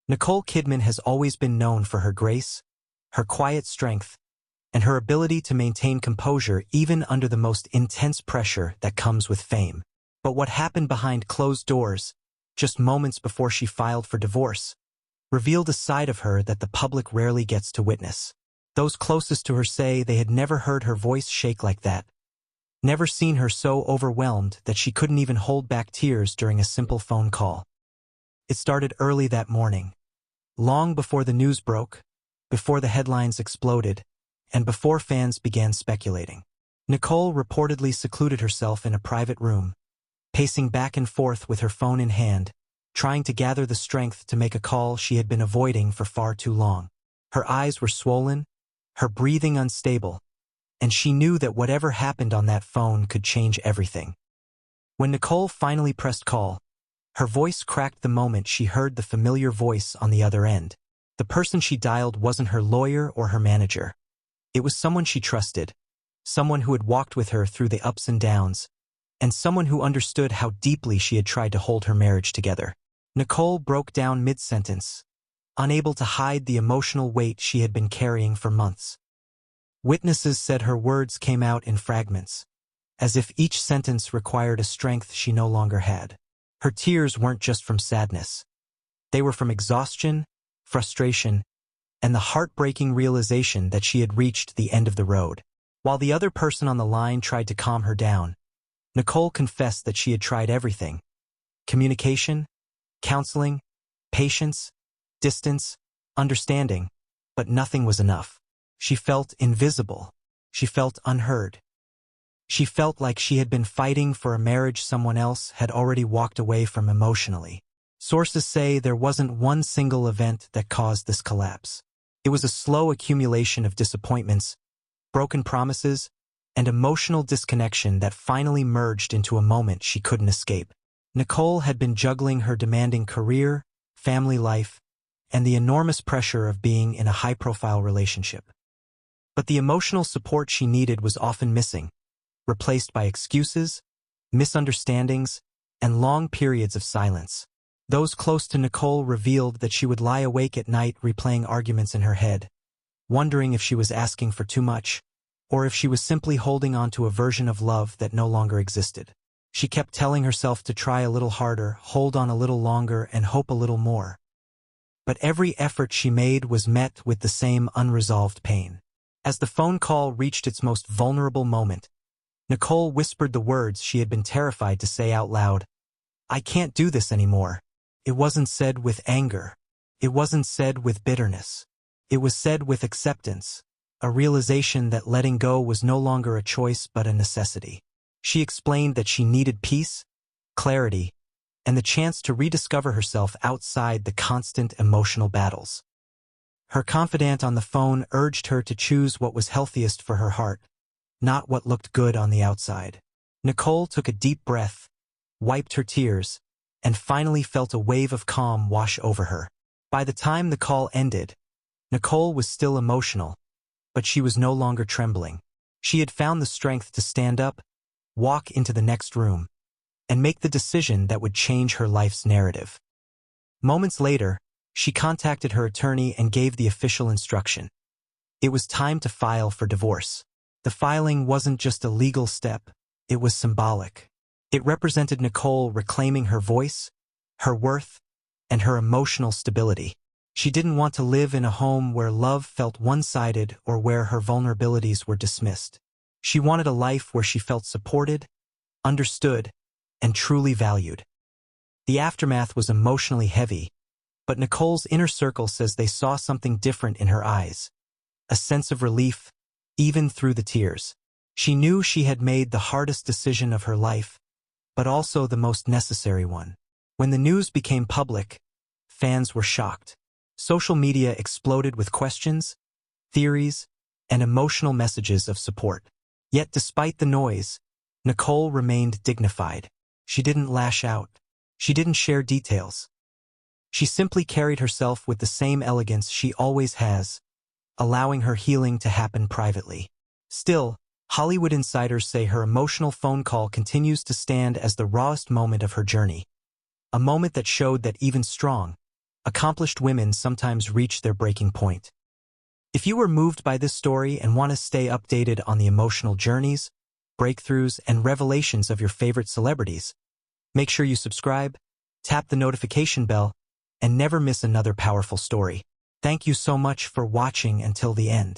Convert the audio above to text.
Nicole Kidman has always been known for her grace, her quiet strength, and her ability to maintain composure even under the most intense pressure that comes with fame. But what happened behind closed doors, just moments before she filed for divorce, revealed a side of her that the public rarely gets to witness. Those closest to her say they had never heard her voice shake like that, never seen her so overwhelmed that she couldn't even hold back tears during a simple phone call. It started early that morning, long before the news broke, before the headlines exploded, and before fans began speculating. Nicole reportedly secluded herself in a private room, pacing back and forth with her phone in hand, trying to gather the strength to make a call she had been avoiding for far too long. Her eyes were swollen, her breathing unstable, and she knew that whatever happened on that phone could change everything. When Nicole finally pressed call, her voice cracked the moment she heard the familiar voice on the other end. The person she dialed wasn't her lawyer or her manager. It was someone she trusted, someone who had walked with her through the ups and downs, and someone who understood how deeply she had tried to hold her marriage together. Nicole broke down mid-sentence, unable to hide the emotional weight she had been carrying for months. Witnesses said her words came out in fragments, as if each sentence required a strength she no longer had. Her tears weren't just from sadness. They were from exhaustion, frustration, and the heartbreaking realization that she had reached the end of the road. While the other person on the line tried to calm her down, Nicole confessed that she had tried everything: communication, counseling, patience, distance, understanding, but nothing was enough. She felt invisible. She felt unheard. She felt like she had been fighting for a marriage someone else had already walked away from emotionally. Sources say there wasn't one single event that caused this collapse. It was a slow accumulation of disappointments, broken promises, and emotional disconnection that finally merged into a moment she couldn't escape. Nicole had been juggling her demanding career, family life, and the enormous pressure of being in a high-profile relationship. But the emotional support she needed was often missing, replaced by excuses, misunderstandings, and long periods of silence. Those close to Nicole revealed that she would lie awake at night replaying arguments in her head, wondering if she was asking for too much, or if she was simply holding on to a version of love that no longer existed. She kept telling herself to try a little harder, hold on a little longer, and hope a little more. But every effort she made was met with the same unresolved pain. As the phone call reached its most vulnerable moment, Nicole whispered the words she had been terrified to say out loud. "I can't do this anymore." It wasn't said with anger. It wasn't said with bitterness. It was said with acceptance, a realization that letting go was no longer a choice but a necessity. She explained that she needed peace, clarity, and the chance to rediscover herself outside the constant emotional battles. Her confidant on the phone urged her to choose what was healthiest for her heart, not what looked good on the outside. Nicole took a deep breath, wiped her tears, and finally felt a wave of calm wash over her. By the time the call ended, Nicole was still emotional, but she was no longer trembling. She had found the strength to stand up, walk into the next room, and make the decision that would change her life's narrative. Moments later, she contacted her attorney and gave the official instruction. It was time to file for divorce. The filing wasn't just a legal step, it was symbolic. It represented Nicole reclaiming her voice, her worth, and her emotional stability. She didn't want to live in a home where love felt one-sided or where her vulnerabilities were dismissed. She wanted a life where she felt supported, understood, and truly valued. The aftermath was emotionally heavy, but Nicole's inner circle says they saw something different in her eyes, a sense of relief, even through the tears. She knew she had made the hardest decision of her life, but also the most necessary one. When the news became public, fans were shocked. Social media exploded with questions, theories, and emotional messages of support. Yet despite the noise, Nicole remained dignified. She didn't lash out. She didn't share details. She simply carried herself with the same elegance she always has, allowing her healing to happen privately. Still, Hollywood insiders say her emotional phone call continues to stand as the rawest moment of her journey. A moment that showed that even strong, accomplished women sometimes reach their breaking point. If you were moved by this story and want to stay updated on the emotional journeys, breakthroughs, and revelations of your favorite celebrities, make sure you subscribe, tap the notification bell, and never miss another powerful story. Thank you so much for watching until the end.